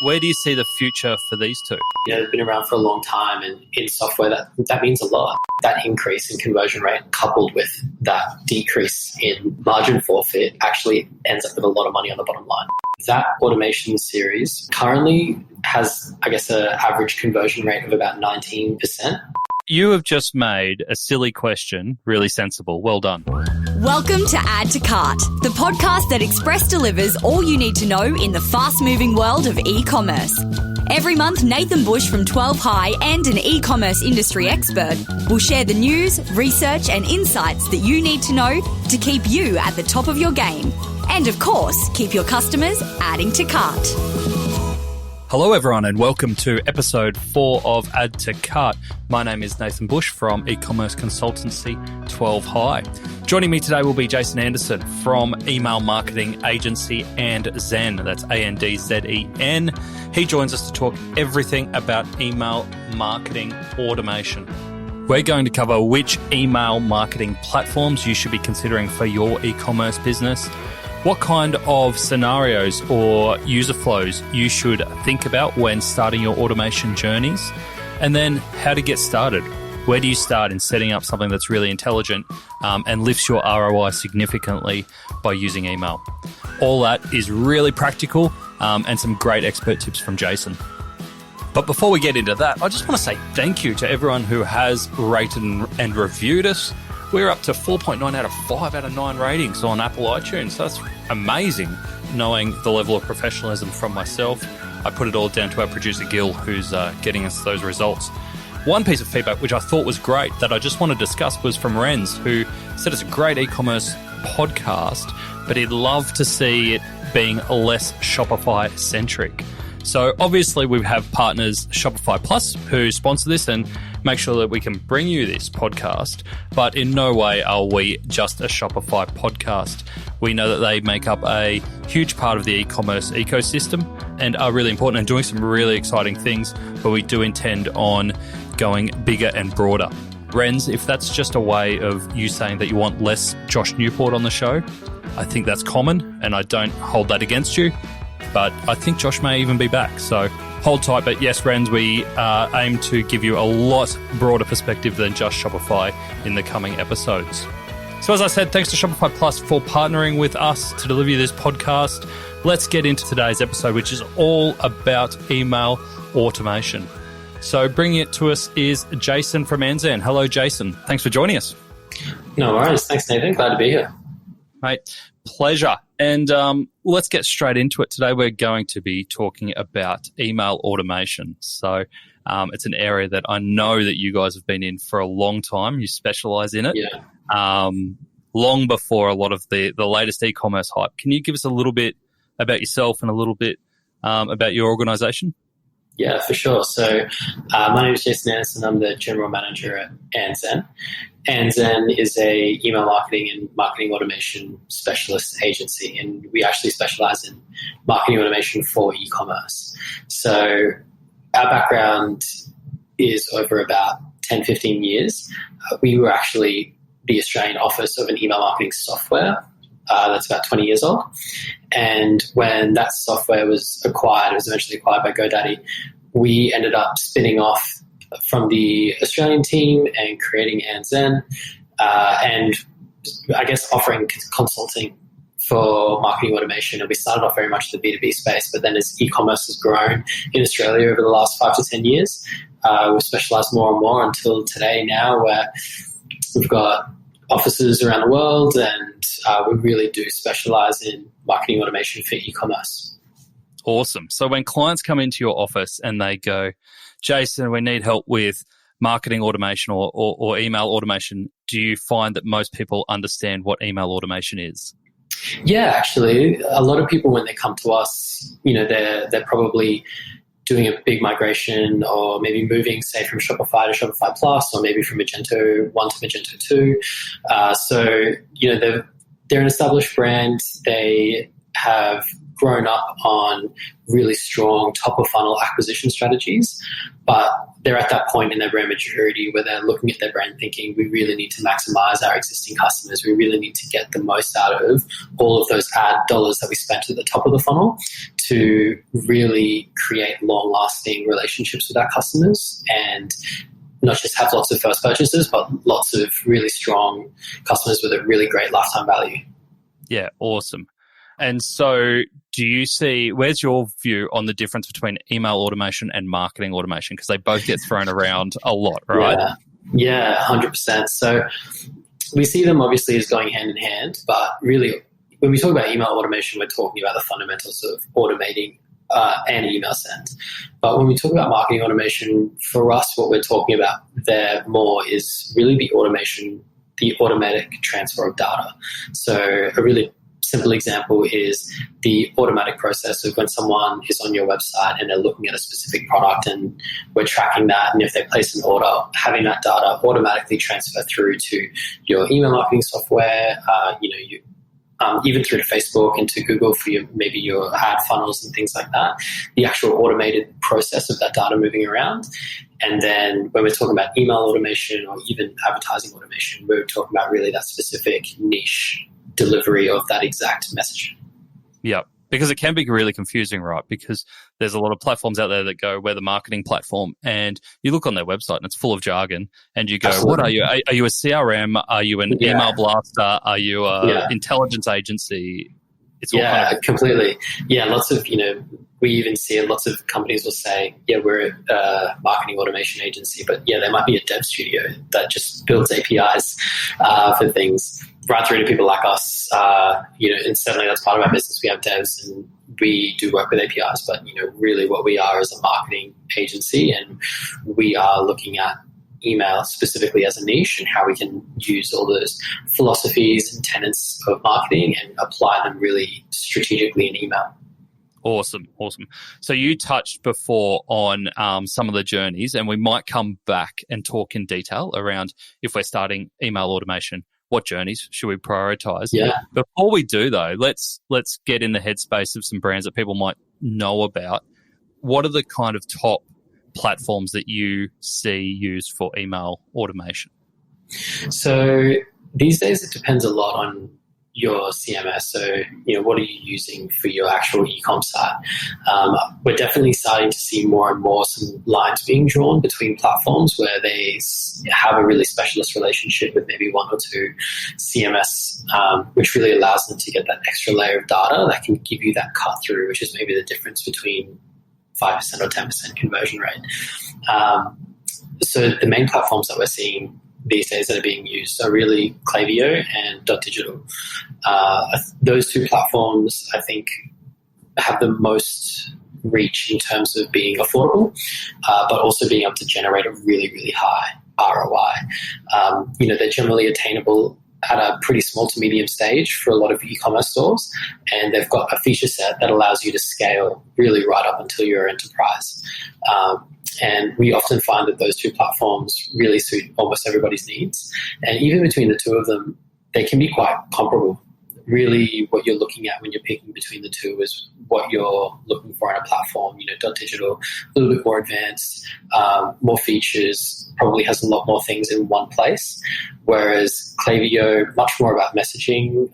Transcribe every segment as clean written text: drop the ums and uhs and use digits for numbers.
Where do you see the future for these two? They've been around for a long time, and in software that means a lot. That increase in conversion rate coupled with that decrease in margin forfeit actually ends up with a lot of money on the bottom line. That automation series currently has, I guess, an average conversion rate of about 19%. You have just made a silly question really sensible. Well done. Welcome to Add to Cart, the podcast that Express delivers all you need to know in the fast-moving world of e-commerce. Every month, Nathan Bush from 12 High and an e-commerce industry expert will share the news, research and insights that you need to know to keep you at the top of your game. And of course, keep your customers adding to cart. Hello everyone and welcome to episode 4 of Add to Cart. My name is Nathan Bush from e-commerce consultancy 12 High. Joining me today will be Jason Anderson from email marketing agency AndZen. That's ANDZEN. He joins us to talk everything about email marketing automation. We're going to cover which email marketing platforms you should be considering for your e-commerce business, what kind of scenarios or user flows you should think about when starting your automation journeys, and then how to get started. Where do you start in setting up something that's really intelligent and lifts your ROI significantly by using email? All that is really practical and some great expert tips from Jason. But before we get into that, I just want to say thank you to everyone who has rated and reviewed us. We're up to 4.9 out of 5 out of 9 ratings on Apple iTunes. So that's amazing, knowing the level of professionalism from myself. I put it all down to our producer, Gil, who's getting us those results. One piece of feedback, which I thought was great, that I just want to discuss was from Renz, who said it's a great e-commerce podcast, but he'd love to see it being less Shopify-centric. So obviously we have partners Shopify Plus who sponsor this and make sure that we can bring you this podcast, but in no way are we just a Shopify podcast. We know that they make up a huge part of the e-commerce ecosystem and are really important and doing some really exciting things, but we do intend on going bigger and broader. Renz, if that's just a way of you saying that you want less Josh Newport on the show, I think that's common and I don't hold that against you. But I think Josh may even be back, so hold tight. But yes, Renz, we aim to give you a lot broader perspective than just Shopify in the coming episodes. So as I said, thanks to Shopify Plus for partnering with us to deliver you this podcast. Let's get into today's episode, which is all about email automation. So bringing it to us is Jason from AndZen. Hello, Jason. Thanks for joining us. No worries. Thanks, Nathan. Glad to be here. Mate, pleasure. And let's get straight into it. Today we're going to be talking about email automation. So it's an area that I know that you guys have been in for a long time. You specialize in it. Yeah. Long before a lot of the latest e-commerce hype. Can you give us a little bit about yourself and a little bit about your organization? Yeah, for sure. So my name is Jason Anderson. I'm the general manager at AndZen. AndZen is a email marketing and marketing automation specialist agency, and we actually specialize in marketing automation for e-commerce. So our background is over about 10, 15 years. We were actually the Australian office of an email marketing software that's about 20 years old. And when that software was acquired, it was eventually acquired by GoDaddy, we ended up spinning off from the Australian team and creating AndZen, and I guess offering consulting for marketing automation. And we started off very much in the B2B space, but then as e-commerce has grown in Australia over the last 5 to 10 years, we've specialized more and more until today now, where we've got offices around the world, and we really do specialize in marketing automation for e-commerce. Awesome. So when clients come into your office and they go, Jason, we need help with marketing automation or email automation, do you find that most people understand what email automation is? Yeah, actually, a lot of people, when they come to us, they're probably doing a big migration, or maybe moving, say, from Shopify to Shopify Plus, or maybe from Magento 1 to Magento 2. They're an established brand. They have grown up on really strong top-of-funnel acquisition strategies, but they're at that point in their brand maturity where they're looking at their brand thinking, we really need to maximize our existing customers. We really need to get the most out of all of those ad dollars that we spent at the top of the funnel to really create long-lasting relationships with our customers and not just have lots of first purchases, but lots of really strong customers with a really great lifetime value. Yeah, awesome. And so where's your view on the difference between email automation and marketing automation? Because they both get thrown around a lot, right? Yeah, 100%. So we see them obviously as going hand in hand, but really when we talk about email automation, we're talking about the fundamentals of automating an email send. But when we talk about marketing automation, for us, what we're talking about there more is really the automatic transfer of data. So a really simple example is the automatic process of when someone is on your website and they're looking at a specific product and we're tracking that, and if they place an order, having that data automatically transfer through to your email marketing software, even through to Facebook and to Google for maybe your ad funnels and things like that, the actual automated process of that data moving around. And then when we're talking about email automation or even advertising automation, we're talking about really that specific niche delivery of that exact message. Yeah, because it can be really confusing, right? Because there's a lot of platforms out there that go, we're the marketing platform, and you look on their website and it's full of jargon, and you go, Absolutely. What are you? Are you a CRM? Are you an email blaster? Are you a intelligence agency? It's all completely. Yeah, lots of, we even see lots of companies will say, we're a marketing automation agency, but they might be a dev studio that just builds APIs for things, right through to people like us. And certainly that's part of our business. We have devs and we do work with APIs, but really what we are is a marketing agency, and we are looking at email specifically as a niche and how we can use all those philosophies and tenets of marketing and apply them really strategically in email. Awesome. So you touched before on some of the journeys, and we might come back and talk in detail around if we're starting email automation, what journeys should we prioritize? Yeah. Before we do though, let's get in the headspace of some brands that people might know about. What are the kind of top platforms that you see used for email automation? So these days it depends a lot on your CMS. So, what are you using for your actual e-com site? We're definitely starting to see more and more some lines being drawn between platforms where they have a really specialist relationship with maybe one or two CMS, which really allows them to get that extra layer of data that can give you that cut through, which is maybe the difference between 5% or 10% conversion rate. So the main platforms that we're seeing these days that are being used are really Klaviyo and .digital. Those two platforms, I think, have the most reach in terms of being affordable, but also being able to generate a really, really high ROI. They're generally attainable at a pretty small to medium stage for a lot of e-commerce stores, and they've got a feature set that allows you to scale really right up until you're enterprise. And we often find that those two platforms really suit almost everybody's needs. And even between the two of them, they can be quite comparable. Really what you're looking at when you're picking between the two is what you're looking for in a platform. .digital, a little bit more advanced, more features, probably has a lot more things in one place. Whereas Klaviyo, much more about messaging.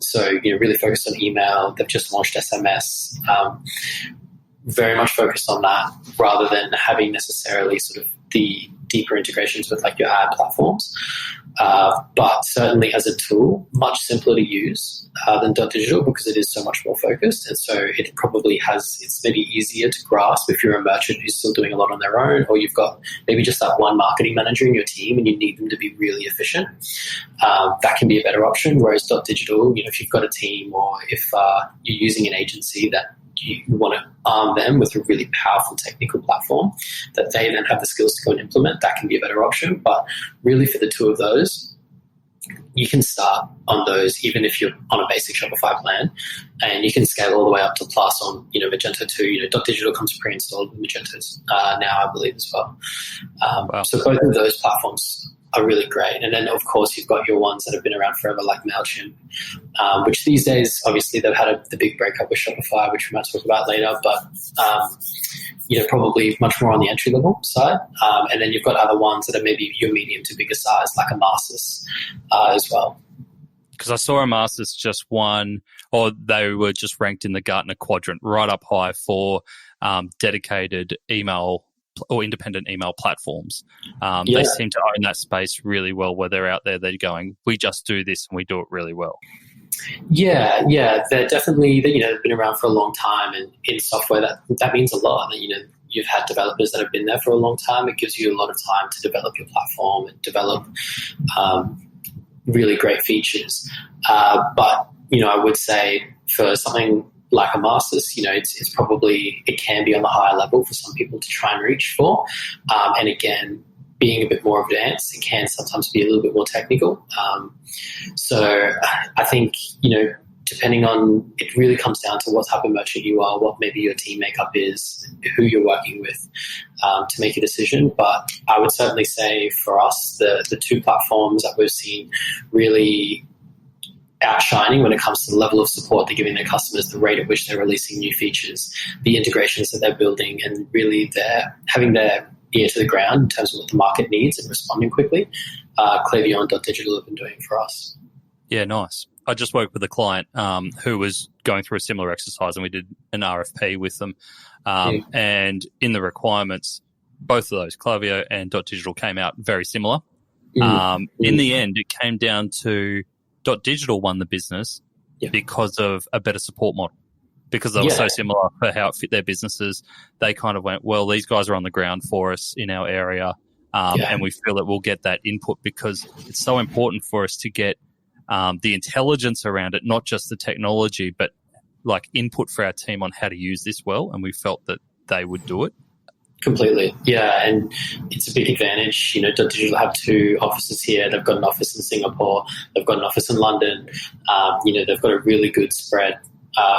So, really focused on email. They've just launched SMS. Very much focused on that rather than having necessarily sort of the deeper integrations with like your ad platforms. But certainly as a tool, much simpler to use than .digital because it is so much more focused. And so it probably it's maybe easier to grasp if you're a merchant who's still doing a lot on their own, or you've got maybe just that one marketing manager in your team and you need them to be really efficient. That can be a better option. Whereas .digital, if you've got a team or if you're using an agency that you want to arm them with a really powerful technical platform that they then have the skills to go and implement, that can be a better option. But really for the two of those, you can start on those even if you're on a basic Shopify plan, and you can scale all the way up to Plus on Magento 2. .digital comes pre-installed with Magento now, I believe, as well. Wow. So both of those platforms are really great. And then, of course, you've got your ones that have been around forever, like MailChimp, which these days, obviously, they've had the big breakup with Shopify, which we might talk about later, but, probably much more on the entry-level side. And then you've got other ones that are maybe your medium to bigger size, like a Masters as well. Because I saw a Masters just won or they were just ranked in the Gartner quadrant right up high for dedicated email or independent email platforms. They seem to own that space really well, where they're out there, they're going, we just do this and we do it really well. Yeah, they're definitely, they've been around for a long time, and in software that means a lot. You've had developers that have been there for a long time. It gives you a lot of time to develop your platform and develop really great features. But I would say for something like a master's, it's probably, it can be on the higher level for some people to try and reach for. And again, being a bit more advanced, it can sometimes be a little bit more technical. So I think, depending on, it really comes down to what type of merchant you are, what maybe your team makeup is, who you're working with, to make a decision. But I would certainly say for us, the two platforms that we've seen really outshining when it comes to the level of support they're giving their customers, the rate at which they're releasing new features, the integrations that they're building, and really they're having their ear to the ground in terms of what the market needs and responding quickly. Klaviyo and Digital have been doing for us. Yeah, nice. I just worked with a client who was going through a similar exercise, and we did an RFP with them. And in the requirements, both of those, Klaviyo and Digital, came out very similar. In the end, it came down to Digital won the business because of a better support model, because they were so similar for how it fit their businesses. They kind of went, well, these guys are on the ground for us in our area, and we feel that we'll get that input, because it's so important for us to get the intelligence around it, not just the technology, but like input for our team on how to use this well. And we felt that they would do it. Completely. Yeah. And it's a big advantage. Digital have two offices here. They've got an office in Singapore. They've got an office in London. They've got a really good spread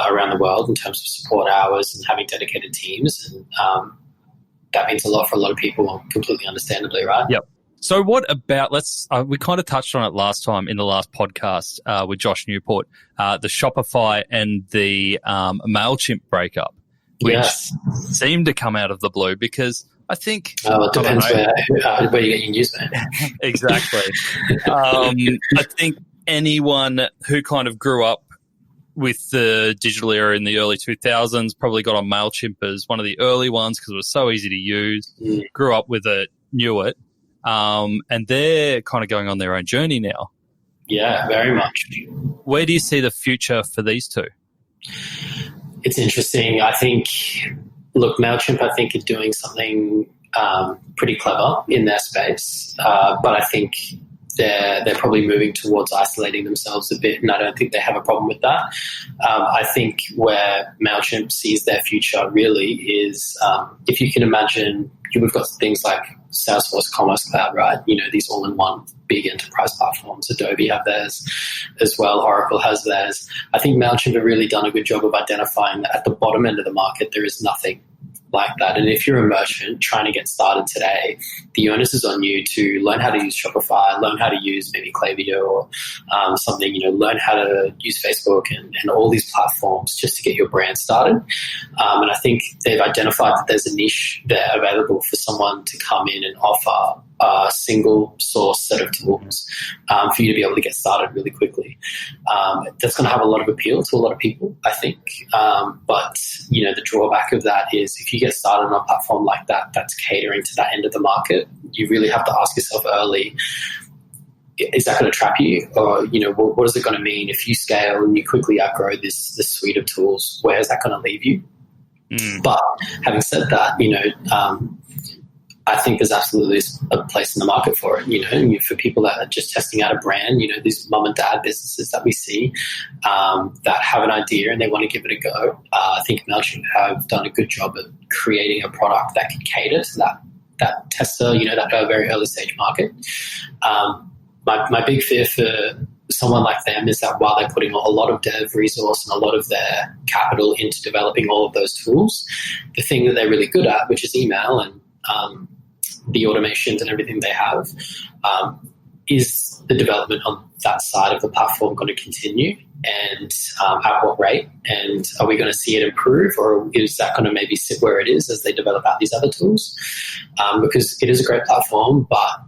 around the world in terms of support hours and having dedicated teams. And that means a lot for a lot of people, completely understandably, right? Yep. So what about, we kind of touched on it last time in the last podcast with Josh Newport, the Shopify and the MailChimp breakup, which seemed to come out of the blue, because I think... it depends where you get your news, man. Exactly. I think anyone who kind of grew up with the digital era in the early 2000s probably got on MailChimp as one of the early ones because it was so easy to use, grew up with it, knew it, and they're kind of going on their own journey now. Yeah, very much. Where do you see the future for these two? It's interesting. I think, MailChimp, I think, are doing something pretty clever in their space, but I think they're probably moving towards isolating themselves a bit, and I don't think they have a problem with that. I think where MailChimp sees their future really is, if you can imagine, we've got things like Salesforce Commerce Cloud, right? These all-in-one big enterprise platforms. Adobe have theirs as well. Oracle has theirs. I think MailChimp have really done a good job of identifying that at the bottom end of the market, there is nothing like that. And if you're a merchant trying to get started today, the onus is on you to learn how to use Shopify, learn how to use maybe Klaviyo or something, learn how to use Facebook and all these platforms just to get your brand started. And I think they've identified that there's a niche there available for someone to come in and offer a single source set of tools for you to be able to get started really quickly. That's going to have a lot of appeal to a lot of people, I think. But, the drawback of that is if you get started on a platform like that, that's catering to that end of the market, you really have to ask yourself early, is that going to trap you? Or, what is it going to mean if you scale and you quickly outgrow this suite of tools? Where is that going to leave you? But having said that, I think there's absolutely a place in the market for it, for people that are just testing out a brand, these mum and dad businesses that we see that have an idea and they want to give it a go. I think MailChimp have done a good job of creating a product that can cater to that tester, that very early stage market. My big fear for someone like them is that while they're putting a lot of dev resource and a lot of their capital into developing all of those tools, the thing that they're really good at, which is email and the automations and everything they have, is the development on that side of the platform going to continue, and at what rate? And are we going to see it improve, or is that going to maybe sit where it is as they develop out these other tools? Because it is a great platform, but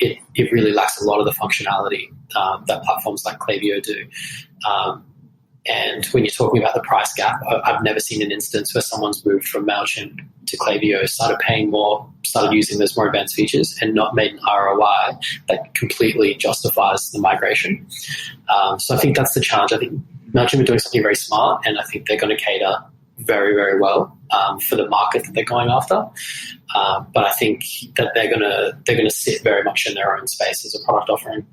it really lacks a lot of the functionality that platforms like Klaviyo do. And when you're talking about the price gap, I've never seen an instance where someone's moved from MailChimp to Klaviyo, started paying more, started using those more advanced features, and not made an ROI that completely justifies the migration. So I think that's the challenge. I think MailChimp are doing something very smart, and I think they're going to cater very, very well for the market that they're going after. But I think that they're going to sit very much in their own space as a product offering.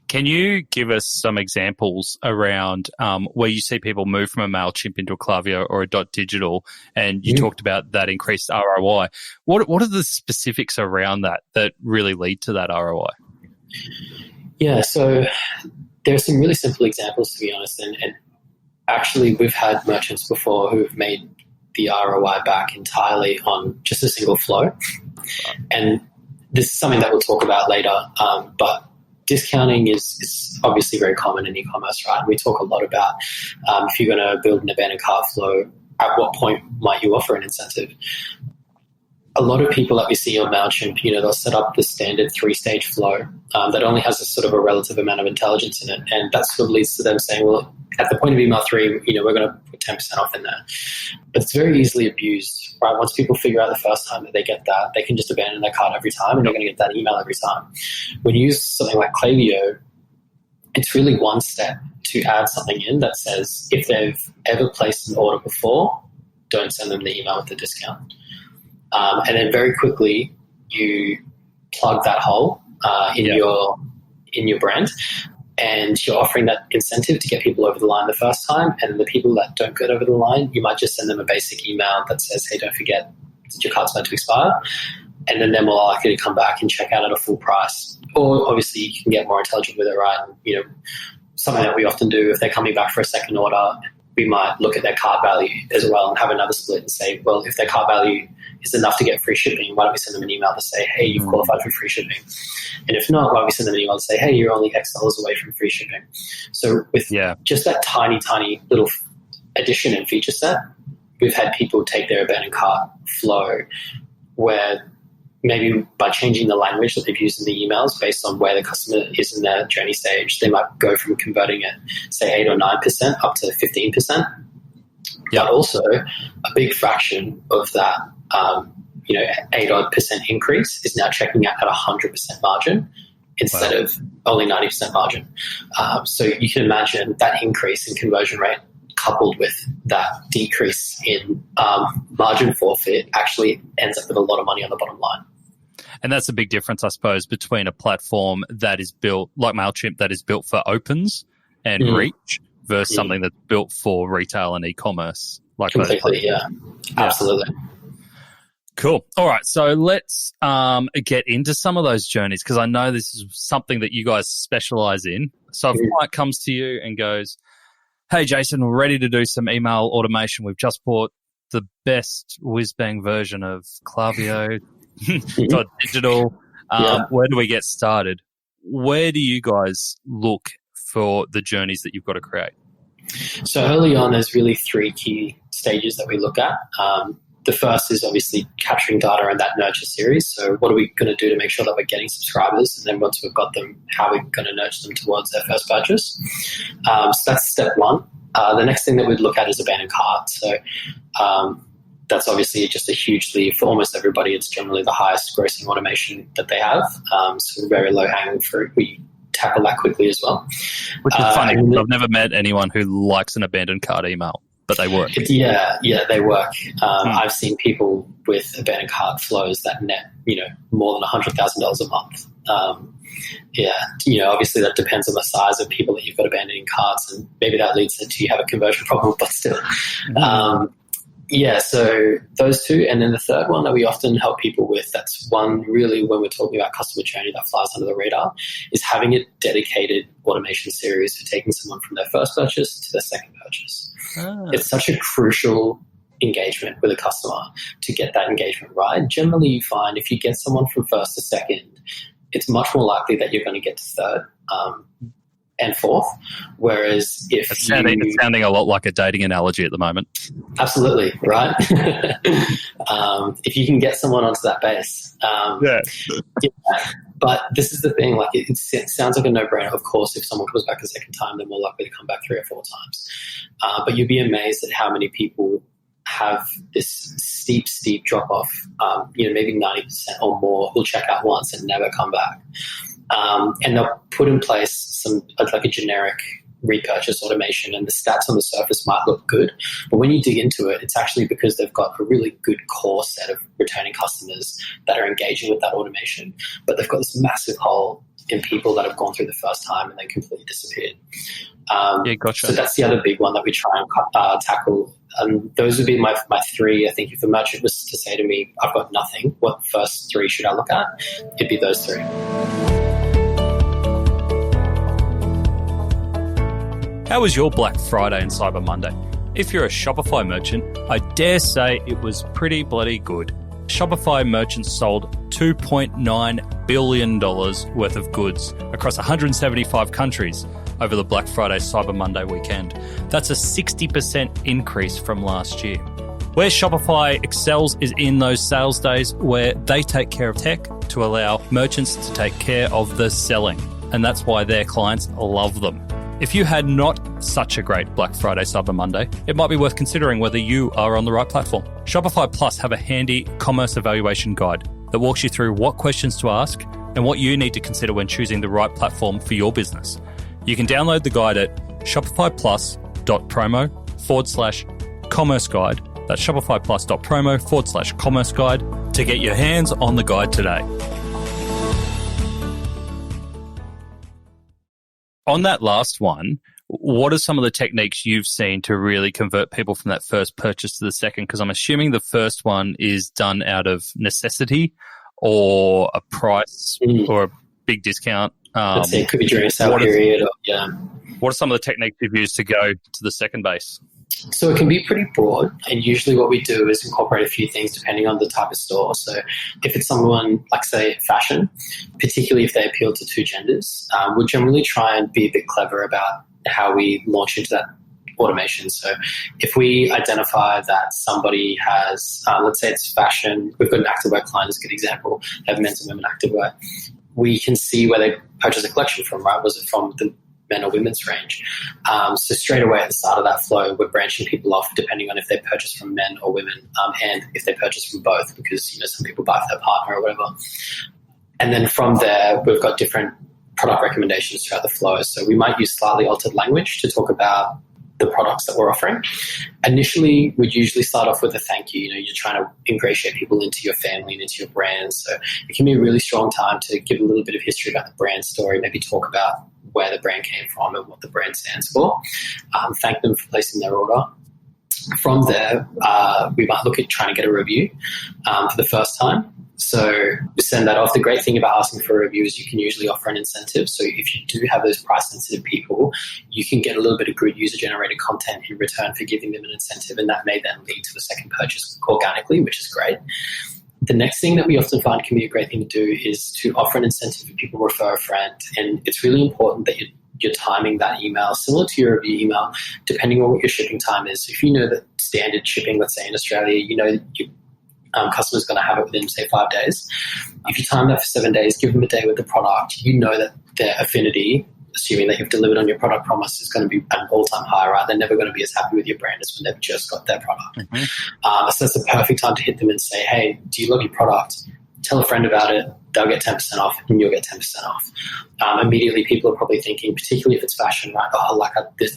Can you give us some examples around where you see people move from a MailChimp into a Klaviyo or a .digital, and you talked about that increased ROI? What are the specifics around that really lead to that ROI? Yeah, so there are some really simple examples, to be honest, and actually we've had merchants before who have made the ROI back entirely on just a single flow. And this is something that we'll talk about later, but discounting is obviously very common in e-commerce, right? We talk a lot about if you're going to build an abandoned cart flow, at what point might you offer an incentive? A lot of people that we see on MailChimp, they'll set up the standard 3-stage flow that only has a sort of a relative amount of intelligence in it. And that sort of leads to them saying, well, at the point of email 3, we're going to put 10% off in there. But it's very easily abused, right? Once people figure out the first time that they get that, they can just abandon their cart every time and they're going to get that email every time. When you use something like Klaviyo, it's really one step to add something in that says if they've ever placed an order before, don't send them the email with the discount. And then very quickly you plug that hole in your brand, and you're offering that incentive to get people over the line the first time. And the people that don't get over the line, you might just send them a basic email that says, hey, don't forget your cart's about to expire. And then they're more likely to come back and check out at a full price. Or obviously you can get more intelligent with it, right? And, something that we often do, if they're coming back for a second order, we might look at their cart value as well and have another split and say, well, if their cart value is enough to get free shipping, why don't we send them an email to say, hey, you've qualified for free shipping? And if not, why don't we send them an email to say, hey, you're only X dollars away from free shipping? So with just that tiny, tiny little addition and feature set, we've had people take their abandoned cart flow where maybe by changing the language that they've used in the emails based on where the customer is in their journey stage, they might go from converting at, say, 8 or 9% up to 15%. Yeah. But also a big fraction of that 8% increase is now checking out at 100% margin instead of only 90% margin. So you can imagine that increase in conversion rate coupled with that decrease in margin forfeit actually ends up with a lot of money on the bottom line. And that's a big difference, I suppose, between a platform that is built, like MailChimp, that is built for opens and reach versus something that's built for retail and e-commerce. Like completely, absolutely. Cool. All right, so let's get into some of those journeys, because I know this is something that you guys specialize in. So if a client comes to you and goes, hey, Jason, we're ready to do some email automation. We've just bought the best whiz-bang version of Klaviyo, .digital. Where do we get started? Where do you guys look for the journeys that you've got to create? So early on, there's really 3 key stages that we look at. The first is obviously capturing data in that nurture series. So what are we going to do to make sure that we're getting subscribers? And then once we've got them, how are we going to nurture them towards their first purchase? So that's step 1. The next thing that we'd look at is abandoned cart. So that's obviously just a huge lead for almost everybody. It's generally the highest grossing automation that they have. So very low hanging fruit. We tackle that quickly as well. Which is funny. I've never met anyone who likes an abandoned cart email, but they work. Yeah, they work. I've seen people with abandoned cart flows that net, more than $100,000 a month. Obviously that depends on the size of people that you've got abandoning carts, and maybe that leads to you have a conversion problem, but still. So those 2. And then the third one that we often help people with, that's one really when we're talking about customer journey that flies under the radar, is having a dedicated automation series for taking someone from their first purchase to their second purchase. It's such a crucial engagement with a customer to get that engagement right. Generally, you find if you get someone from first to second, it's much more likely that you're going to get to third. and forth. Whereas if it's sounding a lot like a dating analogy at the moment. Absolutely, right? If you can get someone onto that base. Yeah. But this is the thing, like it sounds like a no-brainer. Of course, if someone comes back a second time, they're more likely to come back 3 or 4 times. But you'd be amazed at how many people have this steep drop-off, maybe 90% or more will check out once and never come back. And they'll put in place like a generic repurchase automation, and the stats on the surface might look good, but when you dig into it, it's actually because they've got a really good core set of returning customers that are engaging with that automation, but they've got this massive hole in people that have gone through the first time and then completely disappeared. Gotcha. So that's the other big one that we try and tackle. Those would be my 3. I think if a merchant was to say to me, I've got nothing, what first 3 should I look at? It'd be those 3. How was your Black Friday and Cyber Monday? If you're a Shopify merchant, I dare say it was pretty bloody good. Shopify merchants sold $2.9 billion worth of goods across 175 countries over the Black Friday Cyber Monday weekend. That's a 60% increase from last year. Where Shopify excels is in those sales days where they take care of tech to allow merchants to take care of the selling. And that's why their clients love them. If you had not such a great Black Friday Cyber Monday, it might be worth considering whether you are on the right platform. Shopify Plus have a handy commerce evaluation guide that walks you through what questions to ask and what you need to consider when choosing the right platform for your business. You can download the guide at shopifyplus.promo/commerce guide. That's shopifyplus.promo/commerce guide to get your hands on the guide today. On that last one, what are some of the techniques you've seen to really convert people from that first purchase to the second? Because I'm assuming the first one is done out of necessity or a price or a big discount. Let's say it could be during a sale period. What are some of the techniques you've used to go to the second base? So it can be pretty broad, and usually what we do is incorporate a few things depending on the type of store. So if it's someone like, say, fashion, particularly if they appeal to 2 genders, we'll generally try and be a bit clever about how we launch into that automation. So if we identify that somebody has, let's say it's fashion, we've got an activewear client as a good example, they have men's and women activewear, we can see where they purchase a collection from, right? Was it from the men or women's range? So straight away at the start of that flow, we're branching people off depending on if they purchase from men or women, and if they purchase from both, because some people buy for their partner or whatever. And then from there, we've got different product recommendations throughout the flow. So we might use slightly altered language to talk about the products that we're offering. Initially, we'd usually start off with a thank you. You're trying to ingratiate people into your family and into your brand. So it can be a really strong time to give a little bit of history about the brand story, maybe talk about where the brand came from and what the brand stands for. Thank them for placing their order. From there, we might look at trying to get a review for the first time. So we send that off. The great thing about asking for a review is you can usually offer an incentive. So if you do have those price-sensitive people, you can get a little bit of good user-generated content in return for giving them an incentive, and that may then lead to a second purchase organically, which is great. The next thing that we often find can be a great thing to do is to offer an incentive if people refer a friend. And it's really important that you're timing that email similar to your review email, depending on what your shipping time is. If you know that standard shipping, let's say in Australia, you know that your customer's going to have it within, say, 5 days. If you time that for 7 days, give them a day with the product, you know that their affinity, assuming that you've delivered on your product promise, is going to be at an all-time high, right? They're never going to be as happy with your brand as when they've just got their product. Mm-hmm. So that's the perfect time to hit them and say, hey, do you love your product? Tell a friend about it. They'll get 10% off and you'll get 10% off. Immediately people are probably thinking, particularly if it's fashion, right? Oh,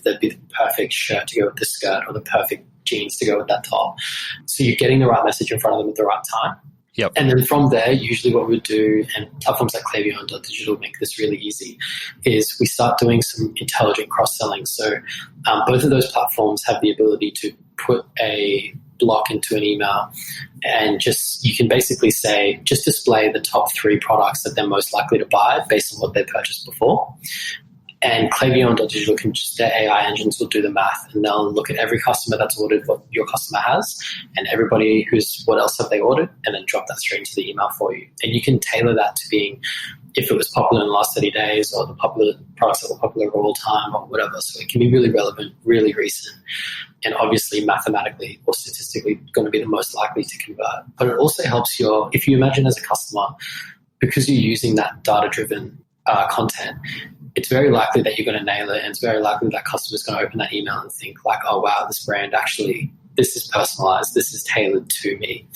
that'd be the perfect shirt to go with this skirt, or the perfect jeans to go with that top. So you're getting the right message in front of them at the right time. Yep. And then from there, usually what we do, and platforms like Klaviyo and Digital make this really easy, is we start doing some intelligent cross-selling. So both of those platforms have the ability to put a block into an email, and you can basically say, just display the top 3 products that they're most likely to buy based on what they purchased before. And Klaviyo and Digital their AI engines will do the math, and they'll look at every customer that's ordered what your customer has, and everybody what else have they ordered, and then drop that straight into the email for you. And you can tailor that to being if it was popular in the last 30 days or the popular products that were popular of all time or whatever. So it can be really relevant, really recent, and obviously mathematically or statistically going to be the most likely to convert. But it also helps if you imagine as a customer, because you're using that data-driven content, it's very likely that you're going to nail it, and it's very likely that customer's going to open that email and think like, oh, wow, this brand actually, this is personalized, this is tailored to me.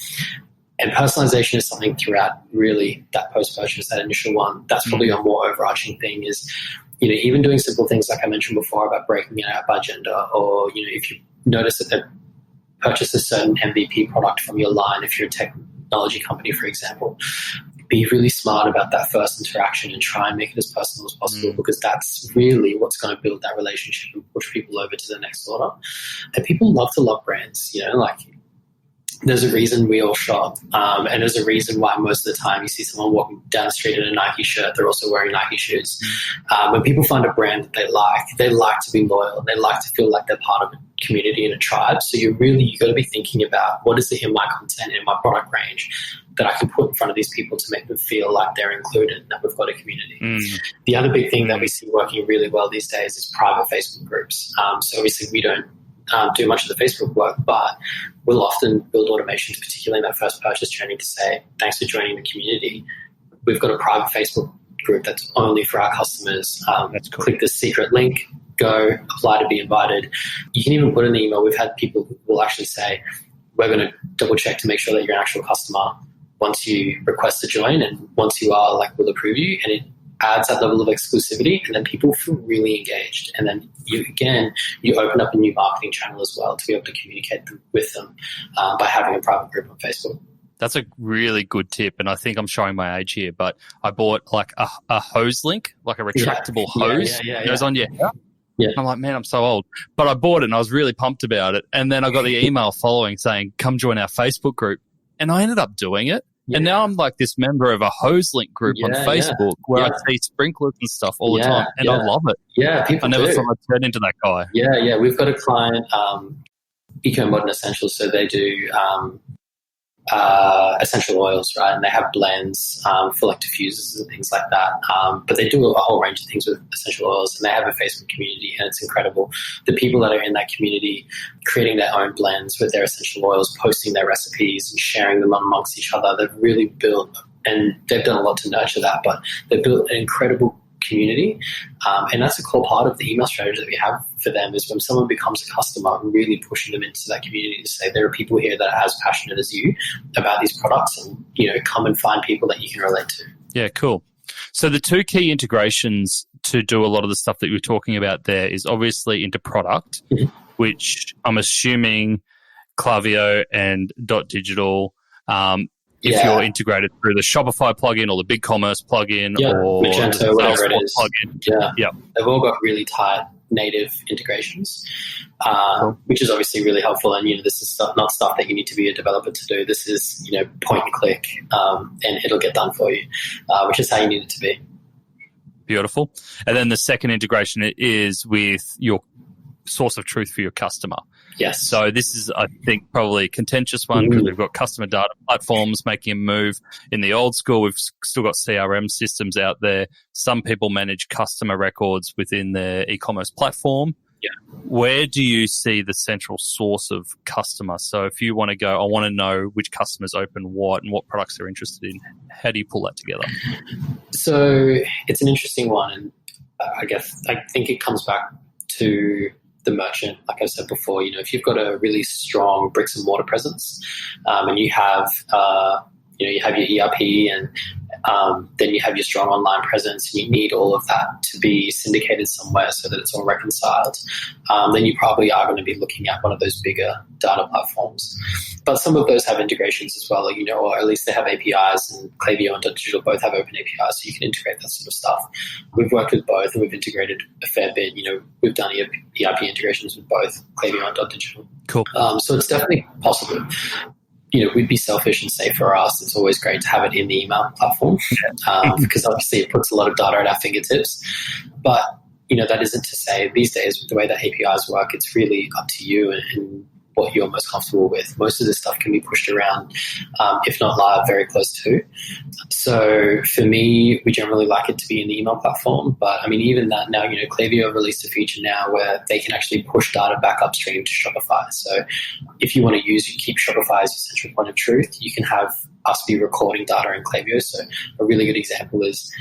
And personalization is something throughout really that post-purchase, that initial one. That's probably a more overarching thing is, even doing simple things like I mentioned before about breaking it out by gender, or, if you notice that they've purchased a certain MVP product from your line, if you're a technology company, for example, be really smart about that first interaction and try and make it as personal as possible, because that's really what's going to build that relationship and push people over to the next order. And people love to love brands, like there's a reason we all shop, and there's a reason why most of the time you see someone walking down the street in a Nike shirt, they're also wearing Nike shoes. When people find a brand that they like to be loyal, they like to feel like they're part of a community and a tribe. So you got to be thinking about what is it in my content, in my product range that I can put in front of these people to make them feel like they're included and that we've got a community. The other big thing that we see working really well these days is private Facebook groups. So obviously we don't do much of the Facebook work, but we'll often build automations, particularly in that first purchase journey, to say, thanks for joining the community. We've got a private Facebook group that's only for our customers. That's cool. Click this secret link, go apply to be invited. You can even put in the email. We've had people who will actually say, we're going to double check to make sure that you're an actual customer once you request to join, and once you are, we'll approve you. And it adds that level of exclusivity, and then people feel really engaged. And then you open up a new marketing channel as well to be able to communicate with them by having a private group on Facebook. That's a really good tip, and I think I'm showing my age here, but I bought a hose link, like a retractable hose. It goes on your hair. Yeah. I'm like, man, I'm so old. But I bought it and I was really pumped about it. And then I got the email following saying, come join our Facebook group. And I ended up doing it. Yeah. And now I'm like this member of a hose link group on Facebook where I see sprinklers and stuff all the time. And I love it. Yeah, people I never thought I'd turn into that guy. Yeah. We've got a client, Eco Modern Essentials, so they do essential oils, right? And they have blends for diffusers and things like that. But they do a whole range of things with essential oils, and they have a Facebook community, and it's incredible. The people that are in that community creating their own blends with their essential oils, posting their recipes and sharing them amongst each other, they've really built, and they've done a lot to nurture that, but they've built an incredible community. And that's a core part of the email strategy that we have for them, is when someone becomes a customer, really pushing them into that community to say, there are people here that are as passionate as you about these products, and, come and find people that you can relate to. Yeah, cool. So the two key integrations to do a lot of the stuff that you're talking about there is obviously into product, which I'm assuming Klaviyo and .digital, if you're integrated through the Shopify plugin or the BigCommerce plugin or Magento, whatever it is. Plugin. Yeah. They've all got really tight native integrations, which is obviously really helpful. And, this is not stuff that you need to be a developer to do. This is, point and click, and it'll get done for you, which is how you need it to be. Beautiful. And then the second integration is with your source of truth for your customer. Yes. So this is, I think, probably a contentious one because we've got customer data platforms making a move. In the old school, we've still got CRM systems out there. Some people manage customer records within their e-commerce platform. Yeah. Where do you see the central source of customer? So if you want to go, I want to know which customers open what and what products they're interested in. How do you pull that together? So it's an interesting one. And I think it comes back to the merchant. Like I said before, if you've got a really strong bricks and mortar presence, and you have you have your ERP, and then you have your strong online presence, and you need all of that to be syndicated somewhere so that it's all reconciled, then you probably are going to be looking at one of those bigger data platforms. But some of those have integrations as well, or at least they have APIs, and Klaviyo and .digital both have open APIs, so you can integrate that sort of stuff. We've worked with both, and we've integrated a fair bit. We've done ERP integrations with both Klaviyo and .digital. Cool. So it's definitely possible. We'd be selfish and say for us, it's always great to have it in the email platform, because obviously it puts a lot of data at our fingertips. But, that isn't to say these days with the way that APIs work, it's really up to you. And what you're most comfortable with. Most of this stuff can be pushed around, if not live, very close to. So for me, we generally like it to be an email platform. But I mean, even that now, Klaviyo released a feature now where they can actually push data back upstream to Shopify. So if you want to keep Shopify as your central point of truth, you can have us be recording data in Klaviyo. So a really good example is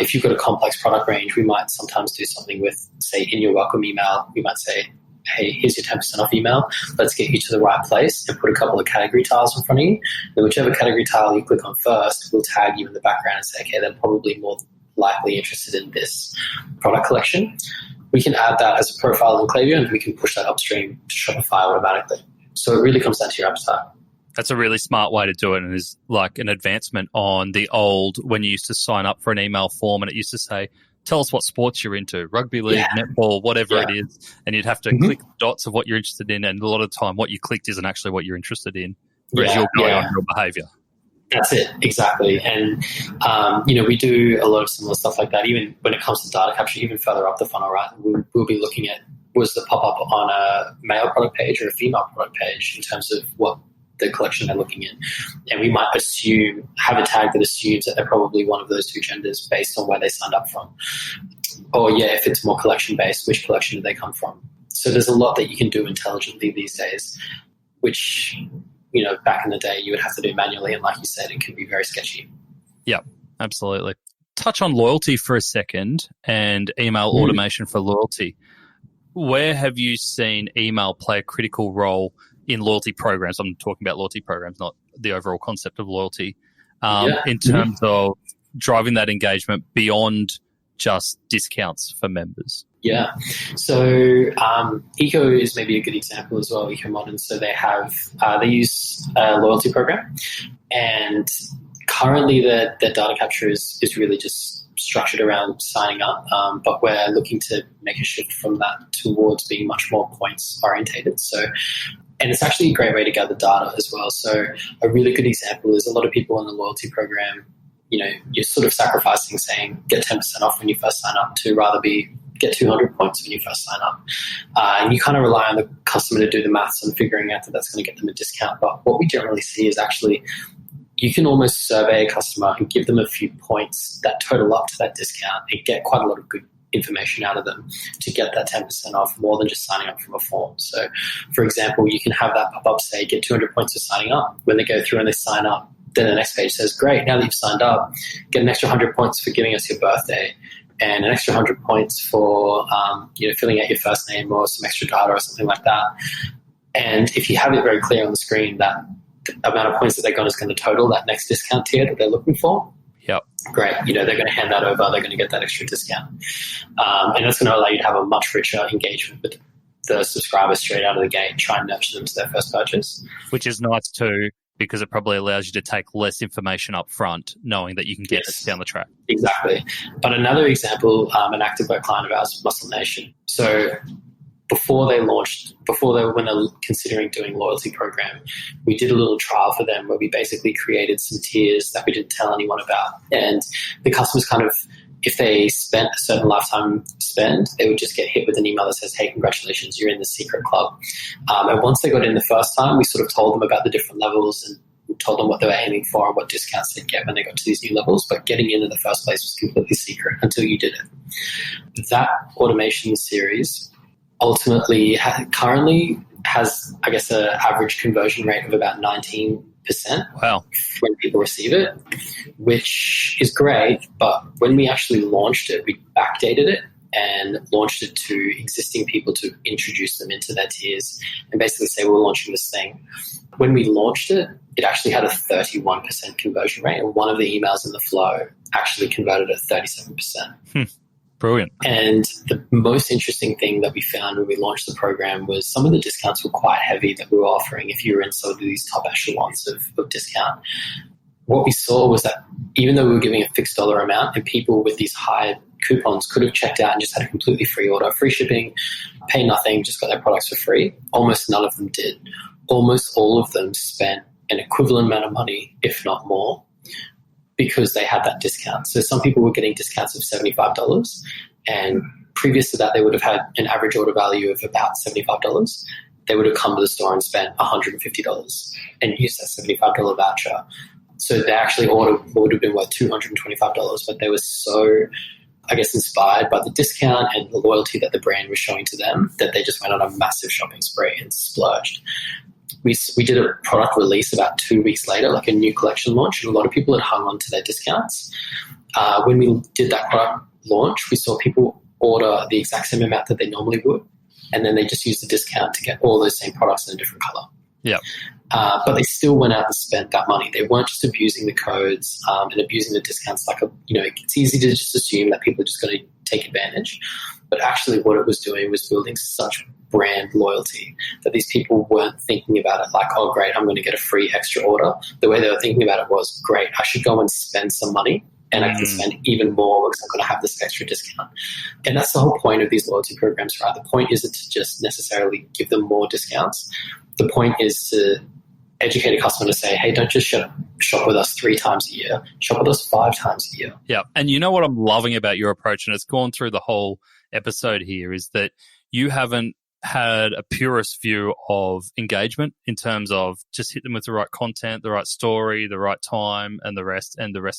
if you've got a complex product range, we might sometimes do something with, say, in your welcome email, we might say, hey, here's your 10% off email. Let's get you to the right place and put a couple of category tiles in front of you. And whichever category tile you click on first, we'll tag you in the background and say, okay, they're probably more likely interested in this product collection. We can add that as a profile in Klaviyo and we can push that upstream to Shopify automatically. So it really comes down to your appetite. That's a really smart way to do it, and is like an advancement on the old, when you used to sign up for an email form and it used to say, tell us what sports you're into, rugby league, netball, whatever it is. And you'd have to click the dots of what you're interested in. And a lot of the time what you clicked isn't actually what you're interested in, whereas you're going on your behavior. That's it, exactly. And, we do a lot of similar stuff like that. Even when it comes to data capture, even further up the funnel, right? We'll be looking at, was the pop-up on a male product page or a female product page in terms of what the collection they're looking at. And we might have a tag that assumes that they're probably one of those two genders based on where they signed up from. Or if it's more collection-based, which collection do they come from? So there's a lot that you can do intelligently these days, which, back in the day you would have to do manually. And like you said, it can be very sketchy. Yeah, absolutely. Touch on loyalty for a second and email automation for loyalty. Where have you seen email play a critical role in loyalty programs? I'm talking about loyalty programs, not the overall concept of loyalty, in terms of driving that engagement beyond just discounts for members. Yeah. So Eco is maybe a good example as well, Eco Modern. So they use a loyalty program, and currently the data capture is really just structured around signing up, but we're looking to make a shift from that towards being much more points orientated. And it's actually a great way to gather data as well. So a really good example is a lot of people in the loyalty program, you're sort of sacrificing saying get 10% off when you first sign up to rather get 200 points when you first sign up. And you kind of rely on the customer to do the maths and figuring out that that's going to get them a discount. But what we generally see is actually you can almost survey a customer and give them a few points that total up to that discount and get quite a lot of good information out of them to get that 10% off more than just signing up from a form. So, for example, you can have that pop up say, get 200 points for signing up. When they go through and they sign up, then the next page says, great, now that you've signed up, get an extra 100 points for giving us your birthday and an extra 100 points for filling out your first name or some extra data or something like that. And if you have it very clear on the screen that the amount of points that they got is going to total that next discount tier that they're looking for, great. They're going to hand that over. They're going to get that extra discount. And that's going to allow you to have a much richer engagement with the subscribers straight out of the gate, try and nurture them to their first purchase. Which is nice too, because it probably allows you to take less information up front, knowing that you can get it down the track. Exactly. But another example, an ActiveWeb client of ours, Muscle Nation. So when they were considering doing a loyalty program, we did a little trial for them where we basically created some tiers that we didn't tell anyone about. And the customers kind of, if they spent a certain lifetime spend, they would just get hit with an email that says, hey, congratulations, you're in the secret club. And once they got in the first time, we sort of told them about the different levels and we told them what they were aiming for and what discounts they'd get when they got to these new levels. But getting into the first place was completely secret until you did it. That automation series ultimately currently has, I guess, an average conversion rate of about 19%. Wow. When people receive it, which is great. But when we actually launched it, we backdated it and launched it to existing people to introduce them into their tiers and basically say, we're launching this thing. When we launched it, it actually had a 31% conversion rate. And one of the emails in the flow actually converted at 37%. Brilliant. And the most interesting thing that we found when we launched the program was some of the discounts were quite heavy that we were offering if you were in some of these top echelons of discount. What we saw was that even though we were giving a fixed dollar amount and people with these high coupons could have checked out and just had a completely free order, free shipping, pay nothing, just got their products for free, almost none of them did. Almost all of them spent an equivalent amount of money, if not more, because they had that discount. So some people were getting discounts of $75, and previous to that, they would have had an average order value of about $75. they would have come to the store and spent $150 and used that $75 voucher. So they actually ordered what would have been worth $225, but they were so, I guess, inspired by the discount and the loyalty that the brand was showing to them that they just went on a massive shopping spree and splurged. We did a product release about 2 weeks later, like a new collection launch, and a lot of people had hung on to their discounts. When we did that product launch, we saw people order the exact same amount that they normally would, and then they just used the discount to get all those same products in a different color. Yeah. But they still went out and spent that money. They weren't just abusing the codes and abusing the discounts. It's easy to just assume that people are just going to take advantage. But actually what it was doing was building such brand loyalty that these people weren't thinking about it like, oh, great, I'm going to get a free extra order. The way they were thinking about it was, great, I should go and spend some money and I can spend even more because I'm going to have this extra discount. And that's the whole point of these loyalty programs, right? The point isn't to just necessarily give them more discounts. The point is to educate a customer to say, hey, don't just shop with us 3 times a year, shop with us 5 times a year. Yeah. And you know what I'm loving about your approach, and it's gone through the whole episode here, is that you haven't had a purist view of engagement in terms of just hit them with the right content, the right story, the right time, and the rest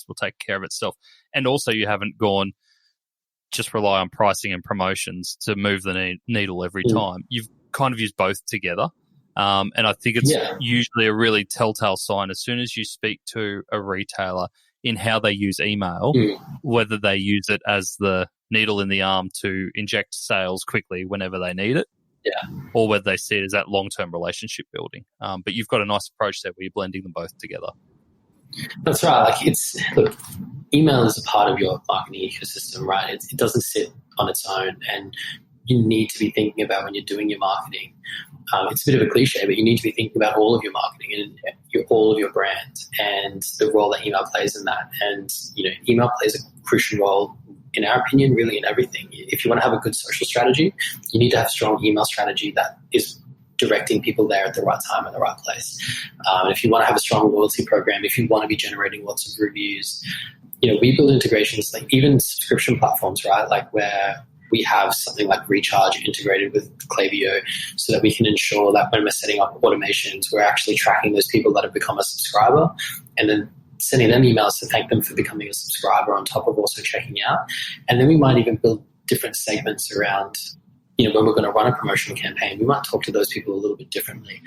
will take care of itself. And also you haven't gone just rely on pricing and promotions to move the needle every time. You've kind of used both together. And I think it's usually a really telltale sign as soon as you speak to a retailer in how they use email, whether they use it as the needle in the arm to inject sales quickly whenever they need it, or whether they see it as that long-term relationship building. But you've got a nice approach there where you're blending them both together. That's right. Look, email is a part of your marketing ecosystem, right? It doesn't sit on its own, and you need to be thinking about when you're doing your marketing. It's a bit of a cliche, but you need to be thinking about all of your marketing and all of your brand and the role that email plays in that. And, email plays a crucial role, in our opinion, really in everything. If you want to have a good social strategy, you need to have a strong email strategy that is directing people there at the right time and the right place. And if you want to have a strong loyalty program, if you want to be generating lots of reviews, we build integrations, like even subscription platforms, right? Like where we have something like Recharge integrated with Klaviyo so that we can ensure that when we're setting up automations, we're actually tracking those people that have become a subscriber and then sending them emails to thank them for becoming a subscriber on top of also checking out. And then we might even build different segments around, when we're going to run a promotional campaign, we might talk to those people a little bit differently.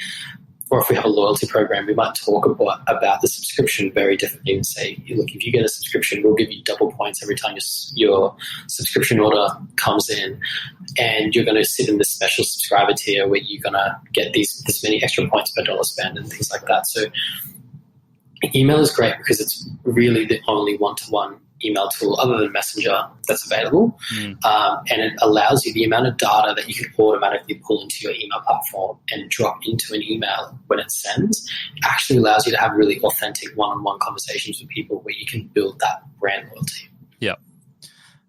Or if we have a loyalty program, we might talk about the subscription very differently and say, look, if you get a subscription, we'll give you double points every time your subscription order comes in. And you're going to sit in this special subscriber tier where you're going to get this many extra points per dollar spend and things like that. So email is great because it's really the only one-to-one email tool other than Messenger that's available. And it allows you the amount of data that you can automatically pull into your email platform and drop into an email when it sends. It actually allows you to have really authentic one-on-one conversations with people where you can build that brand loyalty. Yeah.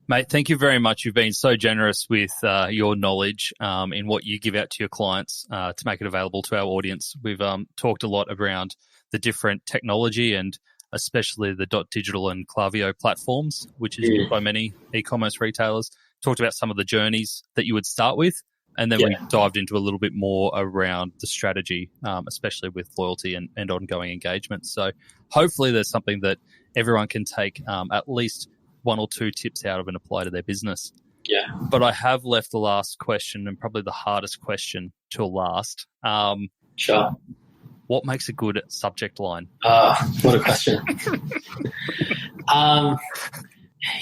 Mate, thank you very much. You've been so generous with your knowledge in what you give out to your clients to make it available to our audience. We've talked a lot around the different technology and especially the .digital and Klaviyo platforms, which is used by many e-commerce retailers. Talked about some of the journeys that you would start with, and then we dived into a little bit more around the strategy, especially with loyalty and ongoing engagement. So hopefully there's something that everyone can take at least 1 or 2 tips out of and apply to their business. Yeah. But I have left the last question, and probably the hardest question, till last. Sure. What makes a good subject line? What a question.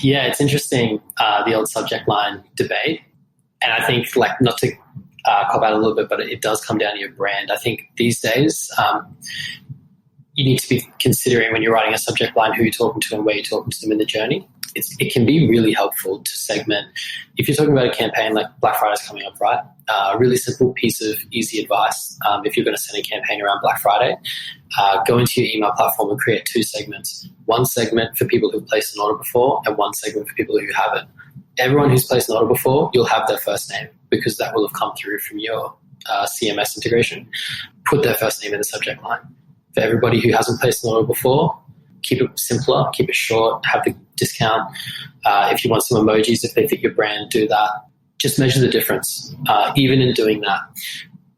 It's interesting, the old subject line debate. And I think, not to cop out a little bit, but it does come down to your brand. I think these days you need to be considering when you're writing a subject line who you're talking to and where you're talking to them in the journey. It can be really helpful to segment. If you're talking about a campaign like Black Friday's coming up, right? A really simple piece of easy advice. If you're going to send a campaign around Black Friday, go into your email platform and create 2 segments. One segment for people who've placed an order before and one segment for people who haven't. Everyone who's placed an order before, you'll have their first name because that will have come through from your CMS integration. Put their first name in the subject line. For everybody who hasn't placed an order before, keep it simpler, keep it short, have the discount. If you want some emojis, if they fit your brand, do that. Just measure the difference. Even in doing that,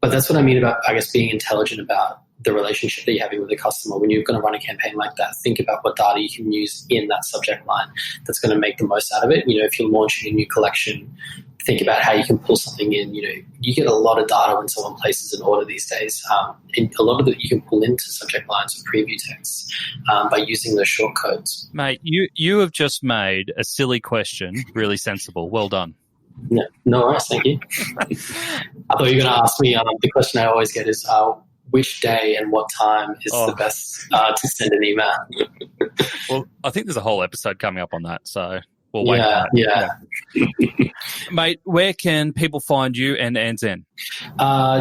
But that's what I mean about, I guess, being intelligent about the relationship that you're having with the customer. When you're going to run a campaign like that, think about what data you can use in that subject line that's going to make the most out of it. If you're launching a new collection, think about how you can pull something in. You get a lot of data when someone places an order these days. And a lot of it you can pull into subject lines or preview texts by using those short codes. Mate, you have just made a silly question really sensible. Well done. No worries, thank you. I thought you were going to ask me, the question I always get is, which day and what time is the best to send an email? Well, I think there's a whole episode coming up on that, so we'll wait. Yeah. Mate, where can people find you and AndZen?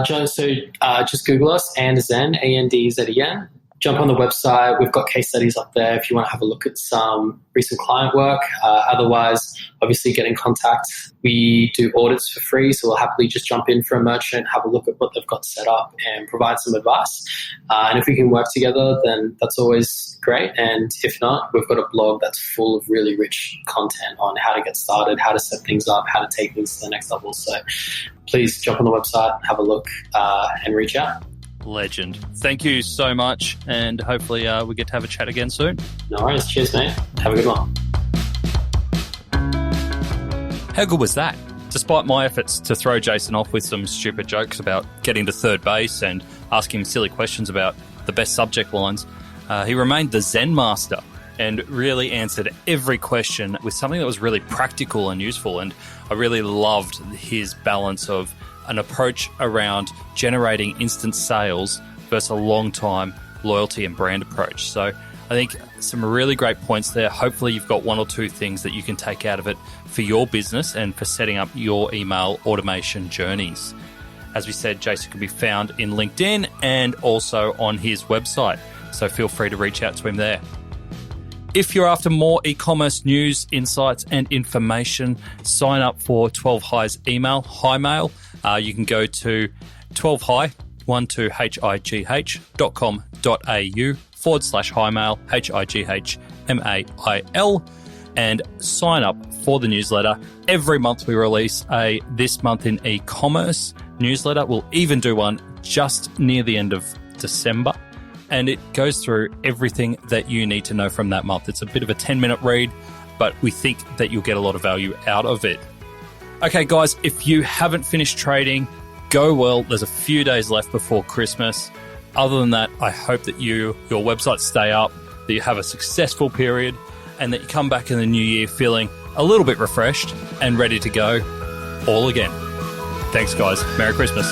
John, so just Google us, AndZen, ANDZEN. Jump on the website. We've got case studies up there if you want to have a look at some recent client work. Otherwise, obviously get in contact. We do audits for free, so we'll happily just jump in for a merchant, have a look at what they've got set up and provide some advice. And if we can work together, then that's always great. And if not, we've got a blog that's full of really rich content on how to get started, how to set things up, how to take things to the next level. So please jump on the website, have a look, and reach out. Legend. Thank you so much, and hopefully we get to have a chat again soon. No worries. Cheers, mate. Have a good one. How good was that? Despite my efforts to throw Jason off with some stupid jokes about getting to third base and asking him silly questions about the best subject lines, he remained the Zen master and really answered every question with something that was really practical and useful. And I really loved his balance of an approach around generating instant sales versus a long-time loyalty and brand approach. So I think some really great points there. Hopefully you've got one or two things that you can take out of it for your business and for setting up your email automation journeys. As we said, Jason can be found in LinkedIn and also on his website. So feel free to reach out to him there. If you're after more e-commerce news, insights, and information, sign up for 12 High's email, Highmail. You can go to 12high.com.au/Highmail, HIGHMAIL, and sign up for the newsletter. Every month we release a This Month in E-commerce newsletter. We'll even do one just near the end of December. And it goes through everything that you need to know from that month. It's a bit of a 10-minute read, but we think that you'll get a lot of value out of it. Okay, guys, if you haven't finished trading, go well. There's a few days left before Christmas. Other than that, I hope that your websites stay up, that you have a successful period, and that you come back in the new year feeling a little bit refreshed and ready to go all again. Thanks, guys. Merry Christmas.